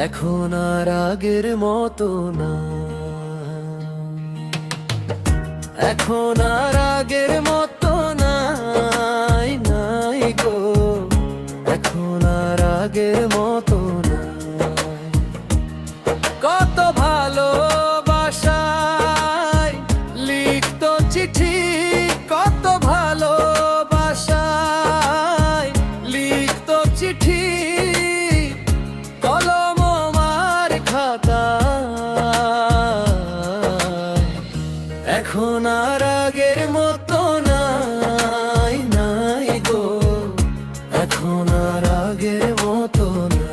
এখন আর আগের মতো না, এখন আর আগের মতো নাই নাই গো, এখন আর আগের মতো না। কত ভালোবাসায় লিখতো চিঠি, কত ভালোবাসায় লিখতো চিঠি, কলম আমার খাতায়। এখন আর আগের মতো নাই নাই গো, এখন আর আগের মতো না।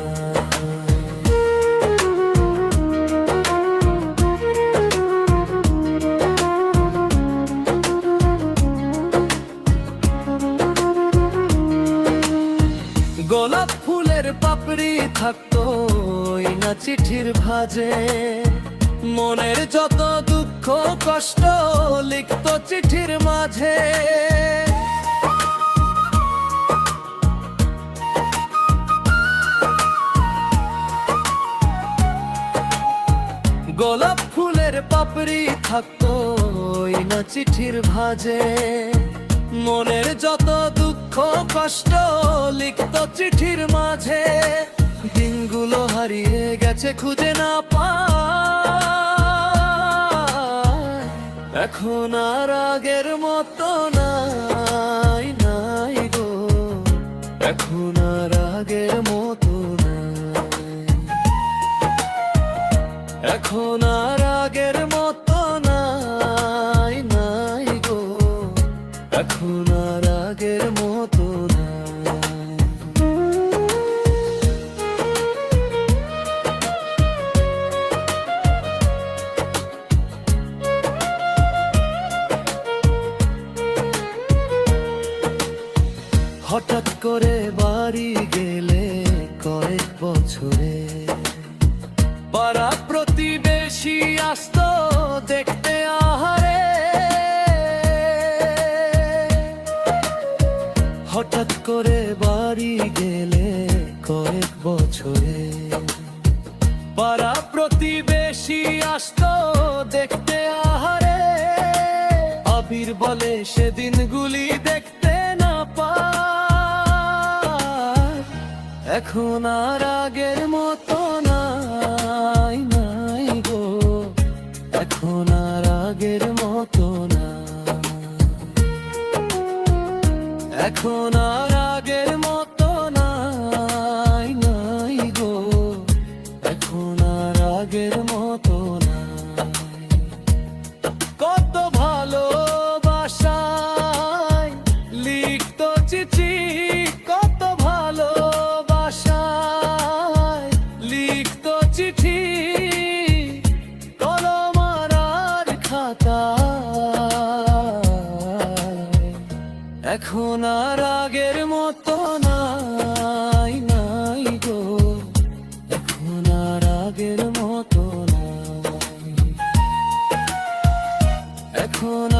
গোলাপ ফুলের পাপড়ি থাকতো না চিঠির ভাঁজে, মনের যত দুঃখ কষ্ট লিখতো চিঠির মাঝে। গোলাপ ফুলের পাপড়ি থাকতো না চিঠির ভাঁজে, মনের যত দুঃখ কষ্ট লিখতো চিঠির মাঝে। দিনগুলো হারিয়ে গেছে খুঁজে না পায়, এখন আর আগের মতো নাই নাই গো, এখন আর আগের মতো নাই, এখন আর আগের মতো নাই নাই গো, এখন আর আগের মতো নাই। হঠাৎ করে বাড়ি গেলে কয়েক বছরে, পাড়া প্রতিবেশী আসতো দেখতে আহারে। হঠাৎ করে বাড়ি গেলে কয়েক বছরে, পাড়া প্রতিবেশী আসতো দেখতে আহারে। আবির বলে সেদিনগুলি দেখতে না পায়, এখন আর আগের মতো নাই নাই গো, এখন আর আগের মতো না, এখন আর আগের মতো নাই নাই গো, এখন আর আগের মতো নাই। কত ভালোবাসায় লিখতো চিঠি, কত ভালোবাসায় লিখতো চিঠি, কলম আর খাতায়। এখন আর আগের মতো নাই নাই গো, এখন আর আগের মতো নাই, এখন